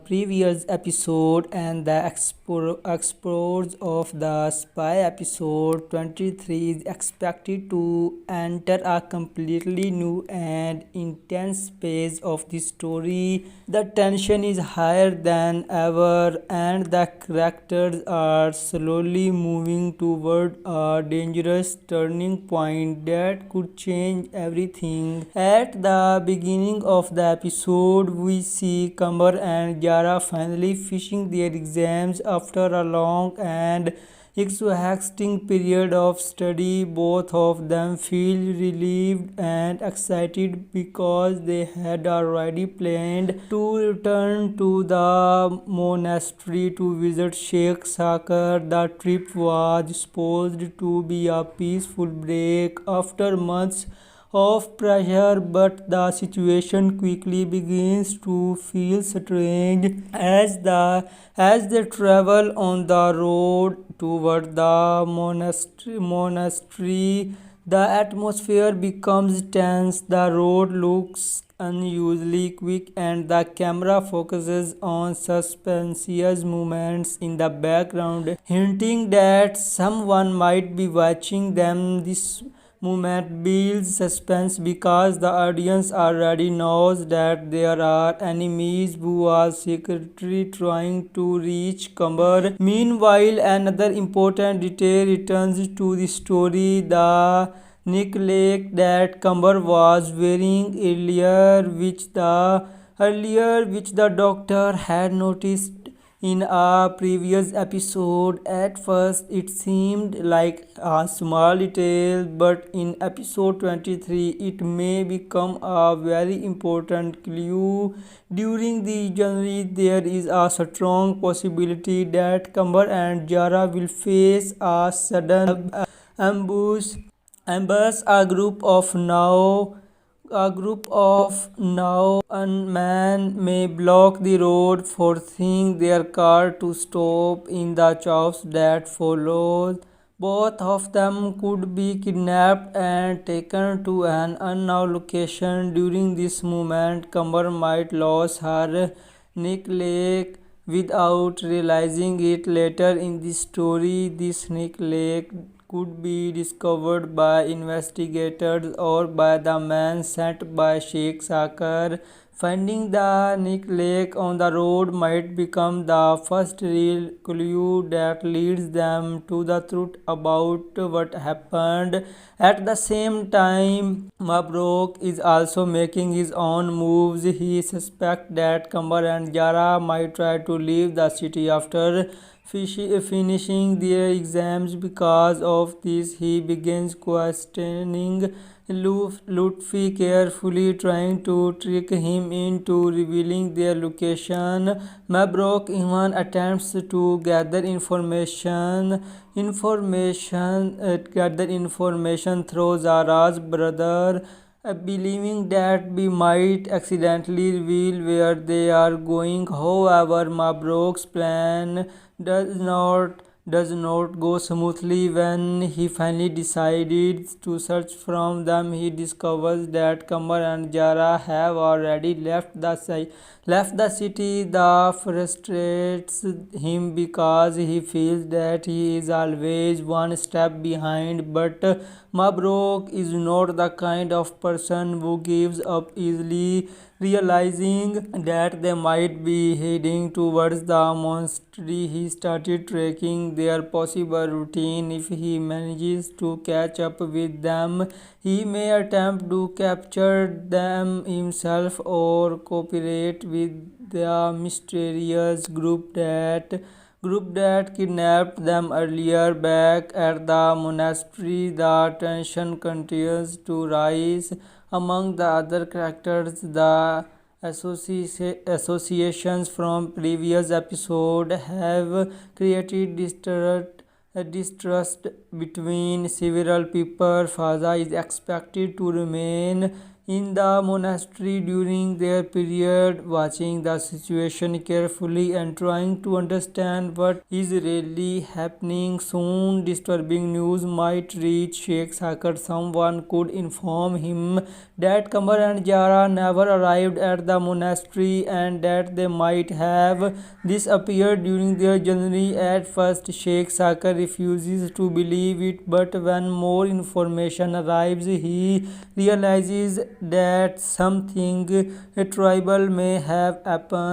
previous episode and the explorers of the spy episode 23 is expected to enter a completely new and intense phase of the story. The tension is higher than ever and the characters are slowly moving toward a dangerous turning point that could change everything. At the beginning of the episode, we see Kamar and Yara finally finishing their exams after a long and exhausting period of study. Both of them feel relieved and excited because they had already planned to return to the monastery to visit Sheikh Sakar. The trip was supposed to be a peaceful break after months of pressure, but the situation quickly begins to feel strange as they travel on the road toward the monastery. The atmosphere becomes tense. The road looks unusually quick, and the camera focuses on suspicious movements in the background, hinting that someone might be watching them. This movement builds suspense because the audience already knows that there are enemies who are secretly trying to reach Kambar. Meanwhile, another important detail returns to the story: the necklace that Kambar was wearing earlier, which the doctor had noticed in a previous episode. At first, it seemed like a small detail, but in episode 23, it may become a very important clue. During the journey, there is a strong possibility that Kambar and Jara will face a sudden ambush. A group of men may block the road, forcing their car to stop. In the chaos that follows, both of them could be kidnapped and taken to an unknown location. During this moment, Kambar might lose her necklace without realizing it. Later in the story, this necklace could be discovered by investigators or by the man sent by Sheikh Sakar. Finding the necklace on the road might become the first real clue that leads them to the truth about what happened. At the same time, Mabrok is also making his own moves. He suspects that Kambar and Jara might try to leave the city after finishing their exams. Because of this, he begins questioning Lutfi carefully, trying to trick him into revealing their location. Mabrok even attempts to gather information through Zara's brother, believing that we might accidentally reveal where they are going. However, Mabrok's plan does not does not go smoothly. When he finally decided to search from them, he discovers that Kamar and Jara have already left the city. The frustrates him because he feels that he is always one step behind. But Mabrok is not the kind of person who gives up easily. Realizing that they might be heading towards the monastery, he started tracking their possible routine. If he manages to catch up with them, he may attempt to capture them himself or cooperate with the mysterious group that kidnapped them earlier. Back at the monastery, the tension continues to rise among the other characters. The associations from previous episode have created distrust between several people. Faza is expected to remain in the monastery during their period, watching the situation carefully and trying to understand what is really happening. Soon, disturbing news might reach Sheikh Sakar. Someone could inform him that Kamar and Jara never arrived at the monastery and that they might have disappeared during their journey. At first, Sheikh Sakar refuses to believe it, but when more information arrives, he realizes that something tribal may have happened.